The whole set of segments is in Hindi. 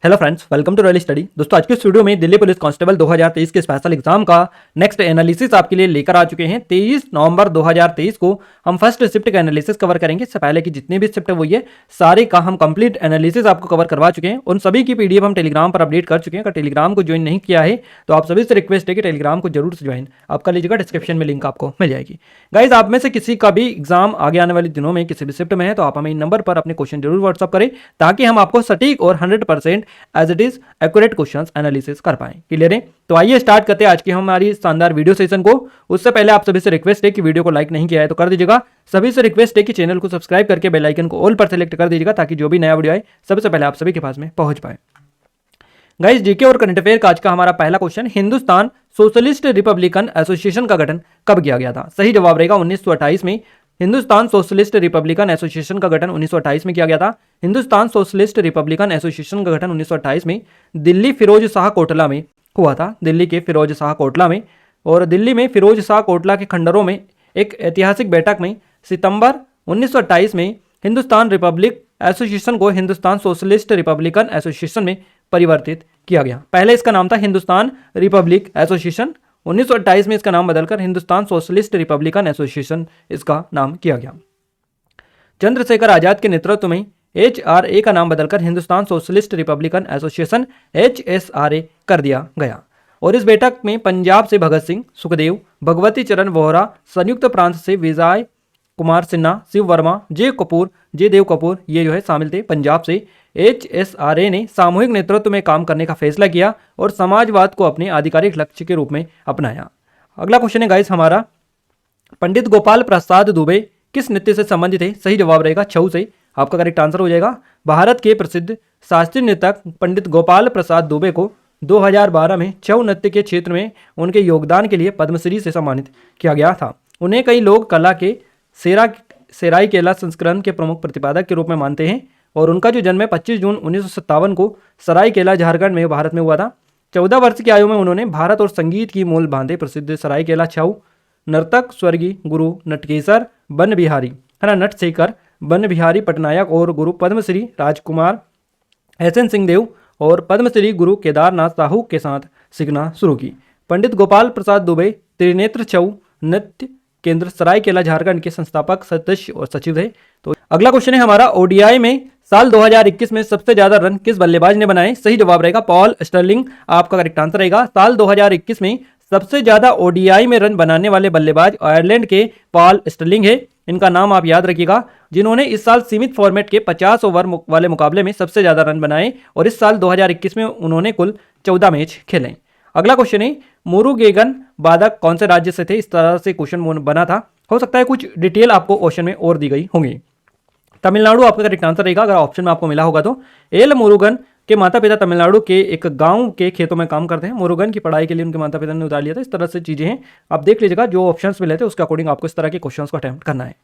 Hello friends, welcome to Royal Study. दोस्तों, आज के इस वीडियो में दिल्ली पुलिस कांस्टेबल 2023 के स्पेशल एग्जाम का नेक्स्ट एनालिसिस आपके लिए लेकर आ चुके हैं। 23 नवंबर 2023 को हम फर्स्ट शिफ्ट का एनालिसिस कवर करेंगे। इससे पहले की जितनी भी शिफ्ट हुई है सारे का हम कंप्लीट एनालिसिस आपको कवर करवा चुके हैं। उन सभी की पीडीएफ हम टेलीग्राम पर अपडेट कर चुके हैं। अगर टेलीग्राम को ज्वाइन नहीं किया है तो आप सभी से रिक्वेस्ट है कि टेलीग्राम को जरूर से ज्वाइन आप कर लीजिएगा। डिस्क्रिप्शन में लिंक आपको मिल जाएगी। गाइज, आप में से किसी का भी एग्जाम आगे आने वाले दिनों में किसी भी शिफ्ट में है तो आप हमें इन नंबर पर अपने क्वेश्चन जरूर व्हाट्सअप करें ताकि हम आपको सटीक और 100% as it is accurate questions analysis कर पाएं। क्लियर है? तो आइए स्टार्ट करते हैं आज की हमारी शानदार वीडियो सेशन को। उससे पहले आप सभी से रिक्वेस्ट है कि वीडियो को लाइक नहीं किया है तो कर दीजिएगा। सभी से रिक्वेस्ट है कि चैनल को सब्सक्राइब करके बेल आइकन को ऑल पर सेलेक्ट कर दीजिएगा ताकि जो भी नया वीडियो आए सबसे पहले आप सभी के पास में पहुंच पाए। गाइस, जीके और करंट अफेयर का आज का हमारा पहला question, Hindustan socialist Republican association का गठन कब किया गया था? सही जवाब रहेगा 1928 में। हिंदुस्तान सोशलिस्ट रिपब्लिकन एसोसिएशन का गठन 1928 में किया गया था। हिंदुस्तान सोशलिस्ट रिपब्लिकन एसोसिएशन का गठन 1928 में दिल्ली फिरोज शाह कोटला में हुआ था। दिल्ली के फिरोज शाह कोटला में। और दिल्ली में फिरोज शाह कोटला के खंडरों में एक ऐतिहासिक बैठक में सितंबर 1928 में हिंदुस्तान रिपब्लिक एसोसिएशन को हिंदुस्तान सोशलिस्ट रिपब्लिकन एसोसिएशन में परिवर्तित किया गया। पहले इसका नाम था हिंदुस्तान रिपब्लिक एसोसिएशन। 1928 में इसका नाम बदलकर हिंदुस्तान सोशलिस्ट रिपब्लिकन एसोसिएशन इसका नाम किया गया। चंद्रशेखर आजाद के नेतृत्व में HRA का नाम बदलकर Hindustan socialist Republican association HSRA कर दिया गया। और इस बैठक में पंजाब से भगत सिंह, सुखदेव, भगवती चरण वोहरा, संयुक्त प्रांत से विजय कुमार सिन्हा, शिव वर्मा, जे देव कपूर ये जो है शामिल थे। पंजाब से HSRA ने सामूहिक नेतृत्व में काम करने का फैसला किया और समाजवाद को अपने आधिकारिक लक्ष्य के रूप में अपनाया। अगला क्वेश्चन है गाइस हमारा, पंडित गोपाल प्रसाद दुबे किस नृत्य से संबंधित है? सही जवाब रहेगा छऊ से। आपका करेक्ट आंसर हो जाएगा। भारत के प्रसिद्ध शास्त्रीय नृतक पंडित गोपाल प्रसाद दुबे को 2012 में छऊ नृत्य के क्षेत्र में उनके योगदान के लिए पद्मश्री से सम्मानित किया गया था। उन्हें कई लोग कला के सरायकेला संस्करण के प्रमुख प्रतिपादक के रूप में मानते हैं और उनका जो जन्म है 25 जून 1957 को सरायकेला झारखंड में भारत में हुआ था। 14 वर्ष की आयु में उन्होंने भारत और संगीत की मूल बांधे प्रसिद्ध सरायकेला छऊ नर्तक स्वर्गीय गुरु नटकेसर बन बिहारी है ना नटशेखर बन बिहारी पटनायक और गुरु पद्मश्री राजकुमार SN सिंहदेव और पद्मश्री गुरु केदारनाथ साहू के साथ सीखना शुरू की। पंडित गोपाल प्रसाद दुबे त्रिनेत्र छऊ नृत्य केंद्र सरायकेला झारखंड के संस्थापक सदस्य और सचिव थे। तो अगला क्वेश्चन है हमारा, ODI में साल 2021 में सबसे ज्यादा रन किस बल्लेबाज ने बनाए? सही जवाब रहेगा पॉल स्टर्लिंग। आपका करेक्ट आंसर रहेगा। साल 2021 में सबसे ज्यादा ODI में रन बनाने वाले बल्लेबाज आयरलैंड के पॉल स्टर्लिंग है। इनका नाम आप याद रखिएगा, जिन्होंने इस साल सीमित फॉर्मेट के 50 ओवर वाले मुकाबले में सबसे ज्यादा रन बनाए और इस साल 2021 में उन्होंने कुल 14 मैच खेले। अगला क्वेश्चन है, मुरुगेगन बादक कौन से राज्य से थे? इस तरह से क्वेश्चन बना था। हो सकता है कुछ डिटेल आपको क्वेश्चन में और दी गई होंगी। तमिलनाडु आपका करेक्ट आंसर रहेगा अगर ऑप्शन में आपको मिला होगा तो। एल मुरुगन के माता पिता तमिलनाडु के एक गांव के खेतों में काम करते हैं। मुरुगन की पढ़ाई के लिए उनके माता पिता ने उतार लिया था। इस तरह से चीजें हैं, आप देख लीजिएगा। जो ऑप्शंस मिले थे उसके अकॉर्डिंग आपको इस तरह के क्वेश्चंस को अटेम्प्ट करना है।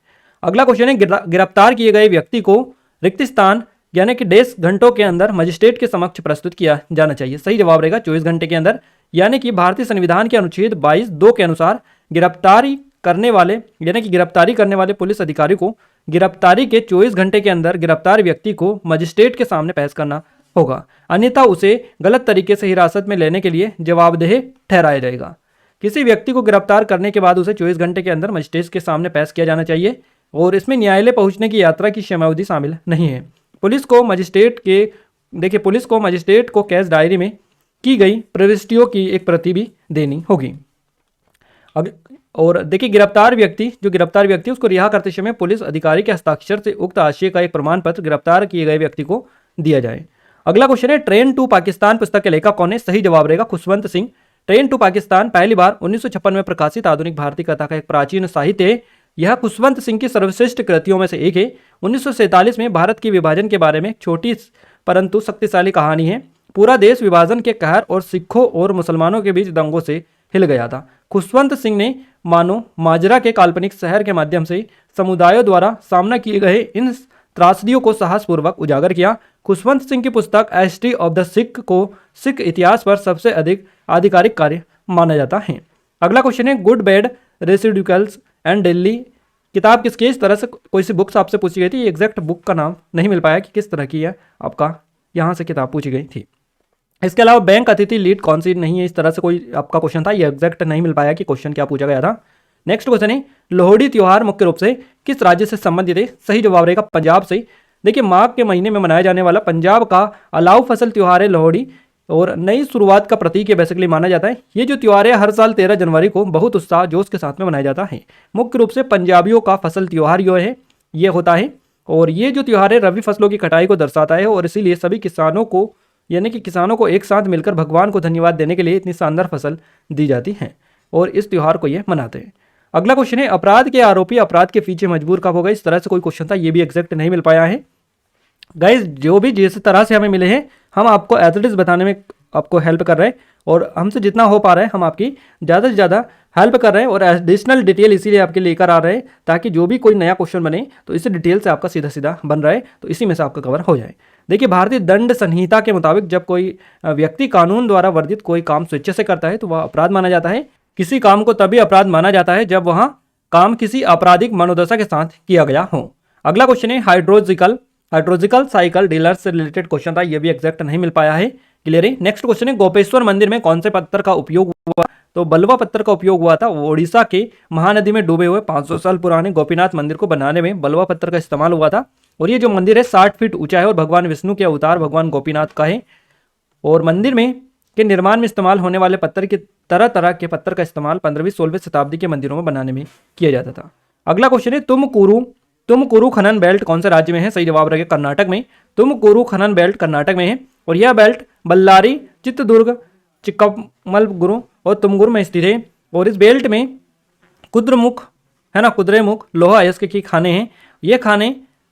अगला क्वेश्चन है, गिरफ्तार किए गए व्यक्ति को रिक्त स्थान यानी कि 10 घंटों के अंदर मजिस्ट्रेट के समक्ष प्रस्तुत किया जाना चाहिए। सही जवाब रहेगा 24 घंटे के अंदर। यानी कि भारतीय संविधान के अनुच्छेद 22(2) के अनुसार गिरफ्तारी करने वाले पुलिस अधिकारी को गिरफ्तारी के 24 घंटे के अंदर गिरफ्तार व्यक्ति को मजिस्ट्रेट के सामने पेश करना होगा, अन्यथा उसे गलत तरीके से हिरासत में लेने के लिए जवाबदेह ठहराया जाएगा। किसी व्यक्ति को गिरफ्तार करने के बाद उसे 24 घंटे के अंदर मजिस्ट्रेट के सामने पेश किया जाना चाहिए और इसमें न्यायालय पहुंचने की यात्रा की समयावधि शामिल नहीं है। पुलिस को मजिस्ट्रेट को केस डायरी में की गई प्रविष्टियों की एक प्रति भी देनी होगी। और देखिए, गिरफ्तार व्यक्ति उसको रिहा करते समय पुलिस अधिकारी के हस्ताक्षर से उक्त आशय का एक प्रमाण पत्र गिरफ्तार किए गए व्यक्ति को दिया जाए। अगला क्वेश्चन है, ट्रेन टू पाकिस्तान पुस्तक के लेखक कौन है? सही जवाब रहेगा खुशवंत सिंह। ट्रेन टू पाकिस्तान पहली बार 1956 में प्रकाशित आधुनिक भारतीय कथा का एक प्राचीन साहित्य है। यह खुशवंत सिंह की सर्वश्रेष्ठ कृतियों में से एक है। 1947 में भारत के विभाजन के बारे में छोटी परंतु शक्तिशाली कहानी है। पूरा देश विभाजन के कहर और सिखों और मुसलमानों के बीच दंगों से हिल गया था। खुशवंत सिंह ने मानो माजरा के काल्पनिक शहर के माध्यम से समुदायों द्वारा सामना किए गए इन त्रासदियों को साहसपूर्वक उजागर किया। खुशवंत सिंह की पुस्तक हिस्ट्री ऑफ द सिख को सिख इतिहास पर सबसे अधिक आधिकारिक कार्य माना जाता है। अगला क्वेश्चन है, गुड बैड रेसिड्यूकल्स एंड दिल्ली किताब किसकी? इस तरह से कोई सी बुक्स आपसे पूछी गई थी। एग्जैक्ट बुक का नाम नहीं मिल पाया कि किस तरह की है आपका यहाँ से किताब पूछी गई थी। इसके अलावा बैंक अतिथि लीड कौन सी नहीं है, इस तरह से कोई आपका क्वेश्चन था, ये एग्जैक्ट नहीं मिल पाया कि क्वेश्चन क्या पूछा गया था। नेक्स्ट क्वेश्चन है लोहड़ी त्योहार मुख्य रूप से किस राज्य से संबंधित है, सही जवाब रहेगा पंजाब से। देखिए माघ के महीने में मनाया जाने वाला पंजाब का अलाव फसल त्योहार है लोहड़ी, और नई शुरुआत का प्रतीक है बेसिकली माना जाता है। ये जो त्योहार है हर साल 13 जनवरी को बहुत उत्साह जोश के साथ में मनाया जाता है। मुख्य रूप से पंजाबियों का फसल त्योहार जो है ये होता है, और ये जो त्योहार है रबी फसलों की कटाई को दर्शाता है, और इसीलिए सभी किसानों को यानी कि किसानों को एक साथ मिलकर भगवान को धन्यवाद देने के लिए इतनी शानदार फसल दी जाती है, और इस त्योहार को ये मनाते हैं। अगला क्वेश्चन है अपराध के आरोपी अपराध के पीछे मजबूर कब हो गए, इस तरह से कोई क्वेश्चन था, ये भी एग्जैक्ट नहीं मिल पाया है। गाइस जो भी जिस तरह से हमें मिले हैं हम आपको एथलेटिक्स बताने में आपको हेल्प कर रहे हैं, और हमसे जितना हो पा रहा है हम आपकी ज़्यादा से ज़्यादा हेल्प कर रहे हैं, और एडिशनल डिटेल इसीलिए आपके लेकर आ रहे हैं ताकि जो भी कोई नया क्वेश्चन बने तो इसी डिटेल से आपका सीधा सीधा बन रहा है, तो इसी में से आपका कवर हो जाए। देखिए भारतीय दंड संहिता के मुताबिक जब कोई व्यक्ति कानून द्वारा वर्जित कोई काम स्वेच्छा से करता है तो वह अपराध माना जाता है। किसी काम को तभी अपराध माना जाता है जब वह काम किसी आपराधिक मनोदशा के साथ किया गया हो। अगला क्वेश्चन है हाइड्रोलॉजिकल साइकिल डीलर से रिलेटेड क्वेश्चन था, ये भी एग्जैक्ट नहीं मिल पाया है। क्लियर है। नेक्स्ट क्वेश्चन है गोपेश्वर मंदिर में कौन से पत्थर का उपयोग हुआ, तो बलवा पत्थर का उपयोग हुआ था। ओडिशा के महानदी में डूबे हुए 500 साल पुराने गोपीनाथ मंदिर को बनाने में बलवा पत्थर का इस्तेमाल हुआ था, और ये जो मंदिर है 60 फीट ऊंचा है और भगवान विष्णु के अवतार भगवान गोपीनाथ का है, और मंदिर में के निर्माण में इस्तेमाल होने वाले पत्थर के तरह तरह के पत्थर का इस्तेमाल 15वीं-16वीं शताब्दी के मंदिरों में बनाने में किया जाता था। अगला क्वेश्चन है तुमकुरु खनन बेल्ट कौन से राज्य में है, सही जवाब रहेगा कर्नाटक में। तुमकुरु खनन बेल्ट कर्नाटक में है, और यह बेल्ट बल्लारी, चित्रदुर्ग, चिक्कमगलुरु और तुमकुरु में स्थित है, और इस बेल्ट में कुद्रेमुख है ना, कुद्रेमुख लोहा अयस्क की खाने हैं।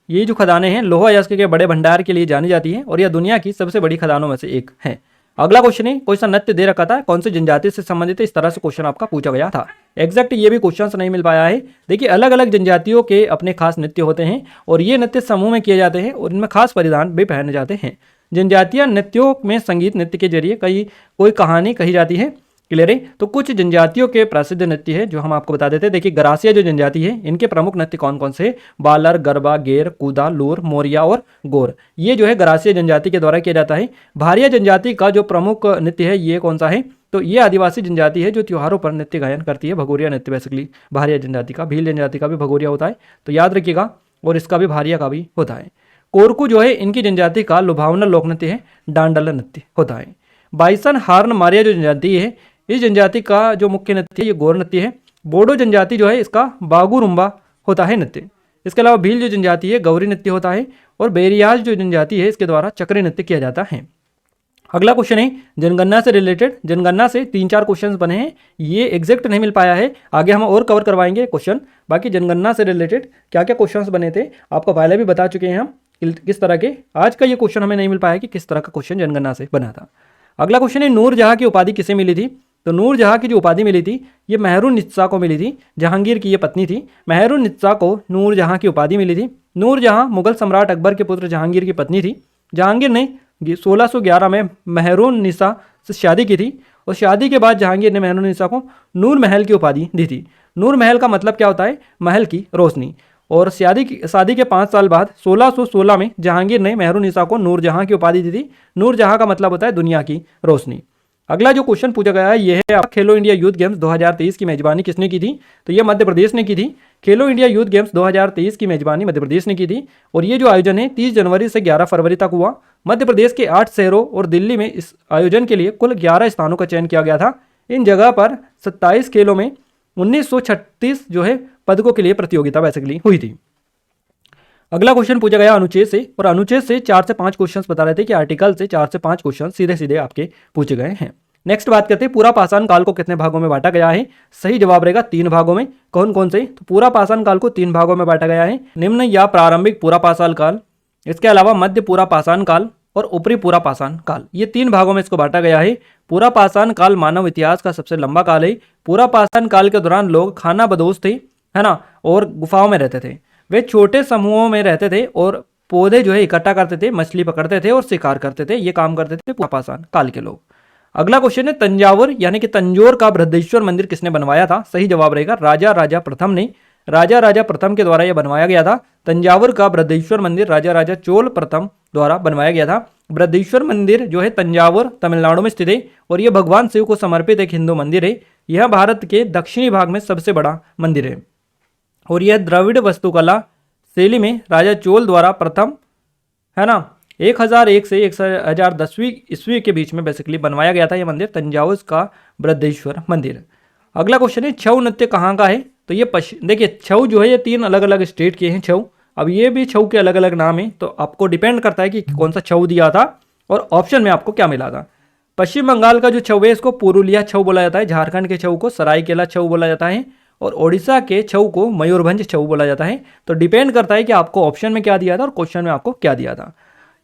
ये जो खदानें हैं लोहा अयस्क के बड़े भंडार के लिए जानी जाती है, और यह दुनिया की सबसे बड़ी खदानों में से एक है। अगला क्वेश्चन है कोई सा नृत्य दे रखा था, कौन सी जनजाति से संबंधित है, इस तरह से क्वेश्चन आपका पूछा गया था। एग्जैक्ट ये भी क्वेश्चन नहीं मिल पाया है। देखिए अलग अलग जनजातियों के अपने खास नृत्य होते हैं, और ये नृत्य समूह में किए जाते हैं, और इनमें खास परिधान भी पहने जाते हैं। जनजातीय नृत्यों में संगीत नृत्य के जरिए कोई कहानी कही जाती है। क्लियर है। तो कुछ जनजातियों के प्रसिद्ध नृत्य है जो हम आपको बता देते हैं। देखिए गरासिया जो जनजाति है इनके प्रमुख नृत्य कौन कौन से, बालर, गरबा, गेर, कूदा, लूर, मोरिया और गोर, ये जो है गरासिया जनजाति के द्वारा किया जाता है। भारिया जनजाति का जो प्रमुख नृत्य है ये कौन सा है, तो ये आदिवासी जनजाति है जो त्योहारों पर नृत्य गायन करती है, भगोरिया नृत्य बेसिकली भारिया जनजाति का। भील जनजाति का भी भगोरिया होता है, तो याद रखिएगा, और इसका भी भारिया का भी होता है। कोरकू जो है इनकी जनजाति का लुभावना लोक नृत्य है, डांडल नृत्य होता है। बाइसन हार्न मारिया जो जनजाति है इस जनजाति का जो मुख्य नृत्य है ये गोर नृत्य है। बोडो जनजाति जो है इसका बागुरुम्बा होता है नृत्य। इसके अलावा भील जो जनजाति है गौरी नृत्य होता है, और बेरियाज जो जनजाति है इसके द्वारा चक्री नृत्य किया जाता है। अगला क्वेश्चन है जनगणना से रिलेटेड। जनगणना से 3-4 क्वेश्चन बने हैं, ये एग्जैक्ट नहीं मिल पाया है, आगे हम और कवर करवाएंगे क्वेश्चन। बाकी जनगणना से रिलेटेड क्या क्या क्वेश्चन बने थे आपको पहले भी बता चुके हैं हम किस तरह के। आज का ये क्वेश्चन हमें नहीं मिल पाया कि किस तरह का क्वेश्चन जनगणना से बना था। अगला क्वेश्चन है नूरजहां की उपाधि किसे मिली थी, तो नूरजहां की जो उपाधि मिली थी ये महरुन्निसा को मिली थी, जहांगीर की ये पत्नी थी। महरुन्निसा को नूरजहां की उपाधि मिली थी। नूरजहां मुगल सम्राट अकबर के पुत्र जहांगीर की पत्नी थी। जहांगीर ने 1611 में महरुन्निसा से शादी की थी, और शादी के बाद जहांगीर ने महरुन्निसा को नूर महल की उपाधि दी थी। नूर महल का मतलब क्या होता है, महल की रोशनी। और शादी के 5 साल बाद 1616 में जहांगीर ने महरुन्निसा को नूरजहां की उपाधि दी थी। नूरजहां का मतलब होता है दुनिया की रोशनी। अगला जो क्वेश्चन पूछा गया है ये है खेलो इंडिया यूथ गेम्स 2023 की मेजबानी किसने की थी, तो ये मध्य प्रदेश ने की थी। खेलो इंडिया यूथ गेम्स 2023 की मेजबानी मध्य प्रदेश ने की थी, और ये जो आयोजन है 30 जनवरी से 11 फरवरी तक हुआ। मध्य प्रदेश के 8 शहरों और दिल्ली में इस आयोजन के लिए कुल 11 स्थानों का चयन किया गया था। इन जगह पर 27 खेलों में 1936 जो है पदकों के लिए प्रतियोगिता बेसिकली हुई थी। अगला क्वेश्चन पूछा गया अनुच्छेद से, और अनुच्छेद से 4 से 5 क्वेश्चन बता रहे थे कि आर्टिकल से 4 से 5 क्वेश्चन सीधे सीधे आपके पूछे गए हैं। नेक्स्ट बात करते हैं पूरा पाषाण काल को कितने भागों में बांटा गया है, सही जवाब रहेगा 3 भागों में। कौन कौन से, तो पूरा पाषाण काल को 3 भागों में बांटा गया है, निम्न या प्रारंभिक पूरा पाषाण काल, इसके अलावा मध्य पूरा पाषाण काल और ऊपरी पूरा पाषाण काल, ये 3 भागों में इसको बांटा गया है। पूरा पाषाण काल मानव इतिहास का सबसे लंबा काल है। पूरा पाषाण काल के दौरान लोग खानाबदोश थे, है ना, और गुफाओं में रहते थे। वे छोटे समूहों में रहते थे और पौधे जो है इकट्ठा करते थे, मछली पकड़ते थे और शिकार करते थे, ये काम करते थे पूरा पाषाण काल के लोग। अगला क्वेश्चन है तंजावुर यानी कि तंजौर का बृहदेश्वर मंदिर किसने बनवाया था, सही जवाब रहेगा राजा राजा प्रथम ने। राजा राजा प्रथम के द्वारा यह बनवाया गया था। तंजावुर का बृहदेश्वर मंदिर राजा राजा चोल प्रथम द्वारा बनवाया गया था। बृहदीश्वर मंदिर जो है तंजावुर तमिलनाडु में स्थित है और यह भगवान शिव को समर्पित एक हिंदू मंदिर है। यह भारत के दक्षिणी भाग में सबसे बड़ा मंदिर है और यह द्रविड़ वास्तुकला शैली में राजा चोल द्वारा प्रथम, है ना, 1001 से 1010वीं ईस्वी के बीच में बेसिकली बनवाया गया था यह मंदिर, तंजावुर का बृहदीश्वर मंदिर। अगला क्वेश्चन है छऊ नृत्य कहाँ का है? तो ये देखिए छऊ जो है ये 3 अलग अलग स्टेट के हैं छऊ। अब ये भी छऊ के अलग अलग नाम है, तो आपको डिपेंड करता है कि कौन सा छऊ दिया था और ऑप्शन में आपको क्या मिला था। पश्चिम बंगाल का जो छऊ है इसको पुरुलिया छऊ बोला जाता है, झारखंड के छऊ को सरायकेला छऊ बोला जाता है और ओडिशा के छऊ को मयूरभंज छऊ बोला जाता है। तो डिपेंड करता है कि आपको ऑप्शन में क्या दिया था और क्वेश्चन में आपको क्या दिया था।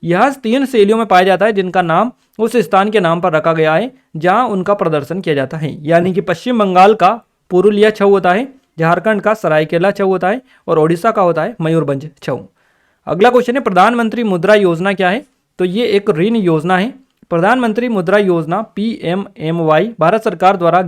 यह 3 शैलियों में पाया जाता है जिनका नाम उस स्थान के नाम पर रखा गया है जहां उनका प्रदर्शन किया जाता है, यानी कि पश्चिम बंगाल का पुरुलिया छऊ होता है, झारखंड का सरायकेला छऊ होता है और ओडिशा का होता है मयूरभंज छऊ। अगला क्वेश्चन है प्रधानमंत्री मुद्रा योजना क्या है? तो ये एक ऋण योजना है। प्रधानमंत्री मुद्रा योजना PMMY भारत सरकार द्वारा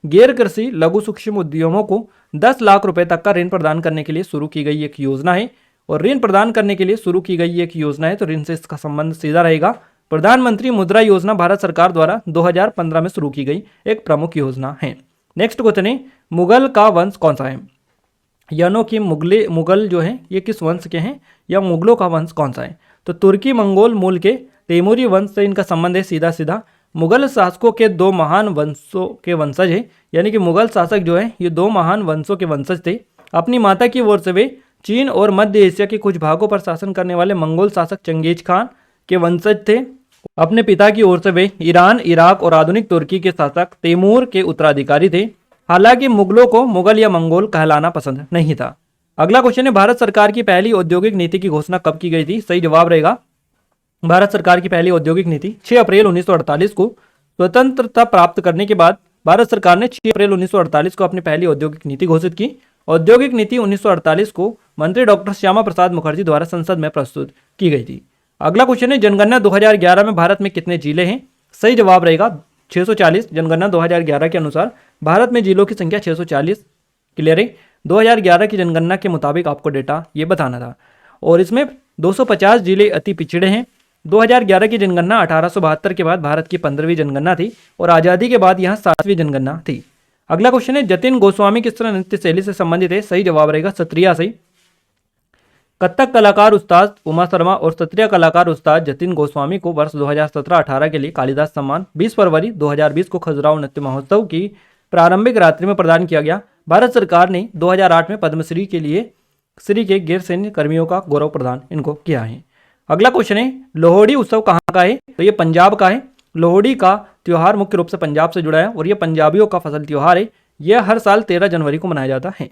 गैर कृषि लघु सूक्ष्म उद्यमों को 10 लाख रुपए तक का ऋण प्रदान करने के लिए शुरू की गई एक योजना है और ऋण प्रदान करने के लिए शुरू की गई एक योजना है, तो ऋण से इसका संबंध सीधा रहेगा। प्रधानमंत्री मुद्रा योजना भारत सरकार द्वारा 2015 में शुरू की गई एक प्रमुख योजना है। नेक्स्ट क्वेश्चन है मुगल का वंश कौन सा है? यानी कि मुगल जो है ये किस वंश के हैं या मुगलों का वंश कौन सा है? तो तुर्की मंगोल मूल के तैमूरी वंश से इनका संबंध है सीधा सीधा। मुगल शासकों के 2 महान वंशों के वंशज है, यानी कि मुगल शासक जो है ये 2 महान वंशों के वंशज थे। अपनी माता की ओर से वे चीन और मध्य एशिया के कुछ भागों पर शासन करने वाले मंगोल शासक चंगेज खान के वंशज थे। अपने पिता की ओर से वे ईरान, इराक और आधुनिक तुर्की के शासक तैमूर के उत्तराधिकारी थे। हालांकि मुगलों को मुगल या मंगोल कहलाना पसंद नहीं था। अगला क्वेश्चन है भारत सरकार की पहली औद्योगिक नीति की घोषणा कब की गई थी? सही जवाब रहेगा भारत सरकार की पहली औद्योगिक नीति 6 अप्रैल 1948 को। स्वतंत्रता प्राप्त करने के बाद भारत सरकार ने 6 अप्रैल 1948 को अपनी पहली औद्योगिक नीति घोषित की। औद्योगिक नीति 1948 को मंत्री डॉक्टर श्यामा प्रसाद मुखर्जी द्वारा संसद में प्रस्तुत की गई थी। अगला क्वेश्चन है जनगणना 2011 में भारत में कितने जिले हैं? सही जवाब रहेगा 640। जनगणना 2011 के अनुसार भारत में जिलों की संख्या 640। क्लियर है? 2011 की जनगणना के मुताबिक आपको डेटा ये बताना था और इसमें 250 जिले अति पिछड़े हैं। 2011 की जनगणना 1872 के बाद भारत की 15वीं जनगणना थी और आज़ादी के बाद यहाँ 7वीं जनगणना थी। अगला क्वेश्चन है जतिन गोस्वामी किस तरह नृत्य शैली से संबंधित है? सही जवाब रहेगा सत्रिया से। कथक कलाकार उस्ताद उमा शर्मा और सत्रिया कलाकार उस्ताद जतिन गोस्वामी को वर्ष 2017-18 के लिए कालिदास सम्मान 20 फरवरी 2020 को खजुराहो नृत्य महोत्सव की प्रारंभिक रात्रि में प्रदान किया गया। भारत सरकार ने 2008 में पद्मश्री के लिए श्री के गैर सैन्य कर्मियों का गौरव प्रदान इनको किया है। अगला क्वेश्चन है लोहड़ी उत्सव कहाँ का है? तो ये पंजाब का है। लोहड़ी का त्यौहार मुख्य रूप से पंजाब से जुड़ा है और यह पंजाबियों का फसल त्यौहार है। यह हर साल 13 जनवरी को मनाया जाता है।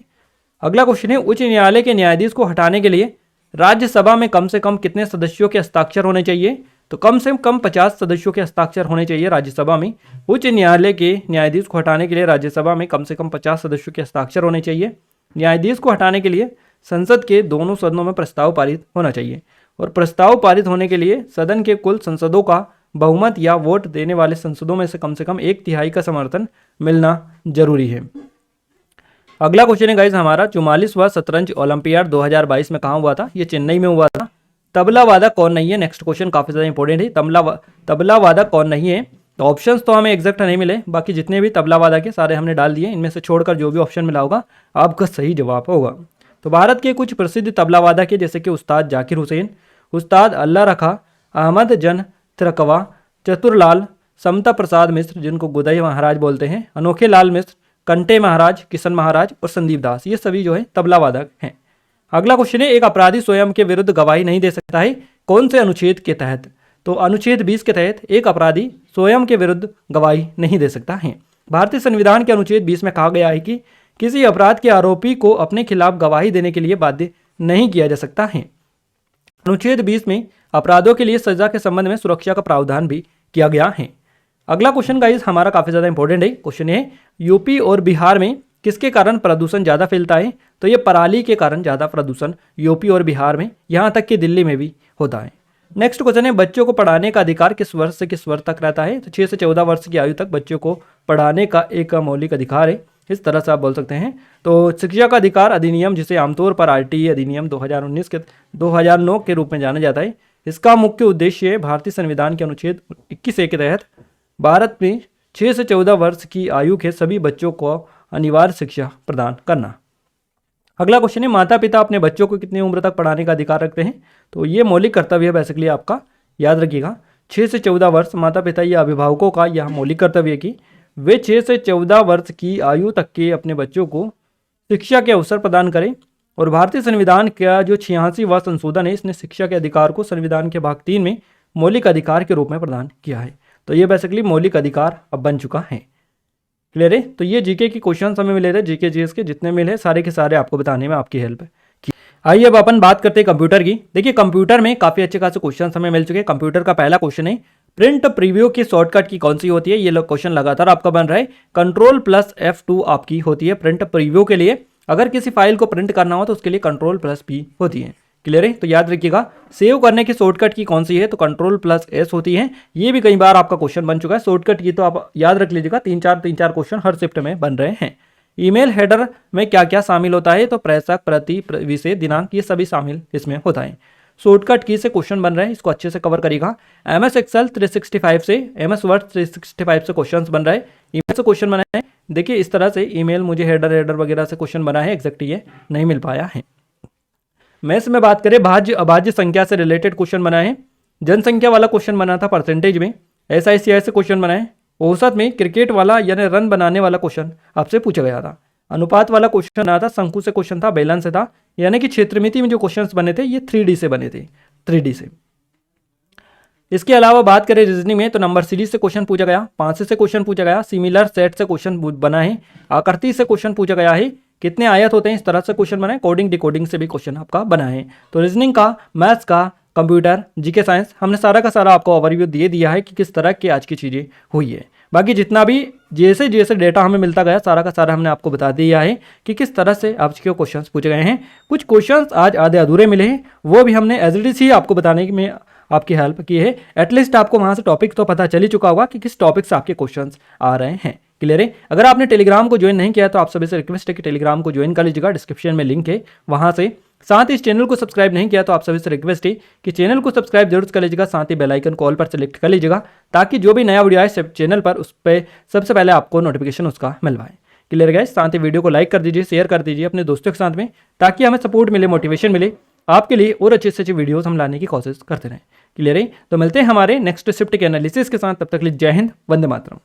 अगला क्वेश्चन है उच्च न्यायालय के न्यायाधीश को हटाने के लिए राज्यसभा में कम से कम कितने सदस्यों के हस्ताक्षर होने चाहिए? तो कम से कम 50 सदस्यों के हस्ताक्षर होने चाहिए राज्यसभा में। उच्च न्यायालय के न्यायाधीश को हटाने के लिए राज्यसभा में कम से कम 50 सदस्यों के हस्ताक्षर होने चाहिए। न्यायाधीश को हटाने के लिए संसद के दोनों सदनों में प्रस्ताव पारित होना चाहिए और प्रस्ताव पारित होने के लिए सदन के कुल सांसदों का बहुमत या वोट देने वाले सांसदों में से कम 1/3 का समर्थन मिलना जरूरी है। अगला क्वेश्चन है गाइस हमारा 44वां शतरंज ओलंपियाड 2022 में कहाँ हुआ था? ये चेन्नई में हुआ था। तबला वादक कौन नहीं है? नेक्स्ट क्वेश्चन काफी ज्यादा इंपॉर्टेंट है। तबला वादक कौन नहीं है? तो ऑप्शंस तो हमें एग्जैक्ट नहीं मिले, बाकी जितने भी तबला वादक है सारे हमने डाल दिए। इनमें से छोड़कर जो भी ऑप्शन मिला होगा आपका सही जवाब होगा। तो भारत के कुछ प्रसिद्ध तबला वादक है जैसे कि उस्ताद जाकिर हुसैन, उस्ताद अल्लाह रखा, अहमद जन तिरकवा, चतुरलाल, समता प्रसाद मिश्र जिनको गुदई महाराज बोलते हैं, अनोखे लाल मिश्र, कंटे महाराज, किशन महाराज और संदीप दास, ये सभी जो है तबला वादक हैं। अगला क्वेश्चन है एक अपराधी स्वयं के विरुद्ध गवाही नहीं दे सकता है, कौन से अनुच्छेद के तहत? तो अनुच्छेद 20 के तहत एक अपराधी स्वयं के विरुद्ध गवाही नहीं दे सकता है। भारतीय संविधान के अनुच्छेद 20 में कहा गया है कि किसी अपराध के आरोपी को अपने खिलाफ गवाही देने के लिए बाध्य नहीं किया जा सकता है। अनुच्छेद 20 में अपराधों के लिए सजा के संबंध में सुरक्षा का प्रावधान भी किया गया है। अगला क्वेश्चन गाइस हमारा काफी ज्यादा इंपॉर्टेंट है। क्वेश्चन है यूपी और बिहार में किसके कारण प्रदूषण ज्यादा फैलता है? तो ये पराली के कारण ज्यादा प्रदूषण यूपी और बिहार में, यहां तक कि दिल्ली में भी होता है। नेक्स्ट क्वेश्चन है बच्चों को पढ़ाने का अधिकार किस वर्ष से किस वर्ष तक रहता है? तो 6 से 14 वर्ष की आयु तक बच्चों को पढ़ाने का एक मौलिक अधिकार है। इस तरह से आप बोल सकते हैं। तो शिक्षा का अधिकार अधिनियम, जिसे आमतौर पर RTE अधिनियम 2009 के रूप में जाना जाता है, इसका मुख्य उद्देश्य भारतीय संविधान के अनुच्छेद 21A के तहत भारत में 6 से 14 वर्ष की आयु के सभी बच्चों को अनिवार्य शिक्षा प्रदान करना। अगला क्वेश्चन है, माता पिता अपने बच्चों को कितनी उम्र तक पढ़ाने का अधिकार रखते हैं? तो ये मौलिक कर्तव्य है, बेसिकली आपका याद रखिएगा 6 से 14 वर्ष माता पिता या अभिभावकों का यह मौलिक कर्तव्य है कि वे 6 से 14 वर्ष की आयु तक के अपने बच्चों को शिक्षा के अवसर प्रदान करें। और भारतीय संविधान का जो 86वां संशोधन है, इसने शिक्षा के अधिकार को संविधान के भाग 3 में मौलिक अधिकार के रूप में प्रदान किया है। तो ये बेसिकली मौलिक अधिकार अब बन चुका है। क्लियर है? तो ये जीके के क्वेश्चन हमें मिले थे, जीके जीएस के जितने मिले सारे के सारे आपको बताने में आपकी हेल्प है। आइए अब अपन बात करते हैं कंप्यूटर की। देखिए कंप्यूटर में काफी अच्छे खासे क्वेश्चन हमें मिल चुके हैं। कंप्यूटर का पहला क्वेश्चन है, प्रिंट प्रीव्यू की शॉर्टकट की कौन सी होती है? ये क्वेश्चन लगातार आपका बन रहा है। Ctrl+F2 आपकी होती है प्रिंट प्रीव्यू के लिए। अगर किसी फाइल को प्रिंट करना हो तो उसके लिए Ctrl+P होती है। क्लियर है? तो याद रखिएगा सेव करने की शॉर्टकट की कौन सी है? तो Ctrl+S होती है। ये भी कई बार आपका क्वेश्चन बन चुका है शॉर्टकट की, तो आप याद रख लीजिएगा। तीन चार क्वेश्चन हर शिफ्ट में बन रहे हैं। ईमेल हेडर में क्या क्या शामिल होता है? तो प्रेषक, प्रति, विषय, दिनांक, ये सभी शामिल इसमें होता है। शॉर्टकट की से क्वेश्चन बन रहे हैं, इसको अच्छे से कवर करिएगा। MS Excel 365 से, MS Word 365 से क्वेश्चन बन रहा है। ईमेल से क्वेश्चन बना है, देखिए इस तरह से ईमेल मुझे हेडर वगैरह से क्वेश्चन बना है, एग्जैक्ट ये नहीं मिल पाया है। मैथ्स में बात करें, भाज्य अभाज्य संख्या से रिलेटेड क्वेश्चन बना है। जनसंख्या वाला क्वेश्चन बना था परसेंटेज में। SICI से क्वेश्चन बना है। औसत में क्रिकेट वाला यानी रन बनाने वाला क्वेश्चन आपसे पूछा गया था। अनुपात वाला क्वेश्चन बना था, शंकु से क्वेश्चन था, बैलेंस से था। यानी कि क्षेत्रमिति में जो क्वेश्चंस बने थे ये 3D से बने थे, 3D से। इसके अलावा बात करें रीजनिंग में, तो नंबर सीरीज से क्वेश्चन पूछा गया, 5 से क्वेश्चन पूछा गया, सिमिलर सेट से क्वेश्चन बना है, आकृति से क्वेश्चन पूछा गया है, कितने आयत होते हैं इस तरह से क्वेश्चन बना है, कोडिंग डिकोडिंग से भी क्वेश्चन आपका बना है। तो रीजनिंग का, मैथ्स का, कंप्यूटर, जीके साइंस, हमने सारा का सारा आपको ओवरव्यू दे दिया है कि किस तरह की आज की चीज़ें हुई है। बाकी जितना भी जैसे जैसे डेटा हमें मिलता गया सारा का सारा हमने आपको बता दिया है कि किस तरह से आज के क्वेश्चंस पूछे गए हैं। कुछ क्वेश्चंस आज आधे अधूरे मिले हैं, वो भी हमने एज इट इज ही आपको बताने में आपकी हेल्प की है। एटलीस्ट आपको वहाँ से टॉपिक तो पता चल ही चुका होगा कि किस टॉपिक से आपके क्वेश्चंस आ रहे हैं। क्लियर है? अगर आपने टेलीग्राम को ज्वाइन नहीं किया तो आप सभी से रिक्वेस्ट है कि टेलीग्राम को ज्वाइन कर लीजिएगा, डिस्क्रिप्शन में लिंक है वहाँ से। साथ ही इस चैनल को सब्सक्राइब नहीं किया तो आप सभी से रिक्वेस्ट है कि चैनल को सब्सक्राइब जरूर कर लीजिएगा, साथ ही बेल आइकन कॉल पर सेलेक्ट कर लीजिएगा ताकि जो भी नया वीडियो आए चैनल पर उस पर सबसे पहले आपको नोटिफिकेशन उसका मिल पाए। Clear guys? साथ ही वीडियो को लाइक कर दीजिए, शेयर कर दीजिए अपने दोस्तों के साथ में, ताकि हमें सपोर्ट मिले, मोटिवेशन मिले आपके लिए और अच्छे से अच्छे वीडियोस हम लाने की कोशिश करते रहें। क्लियर है? तो मिलते हैं हमारे नेक्स्ट शिफ्ट के एनालिसिस के साथ, तब तक के लिए जय हिंद, वंदे मातरम।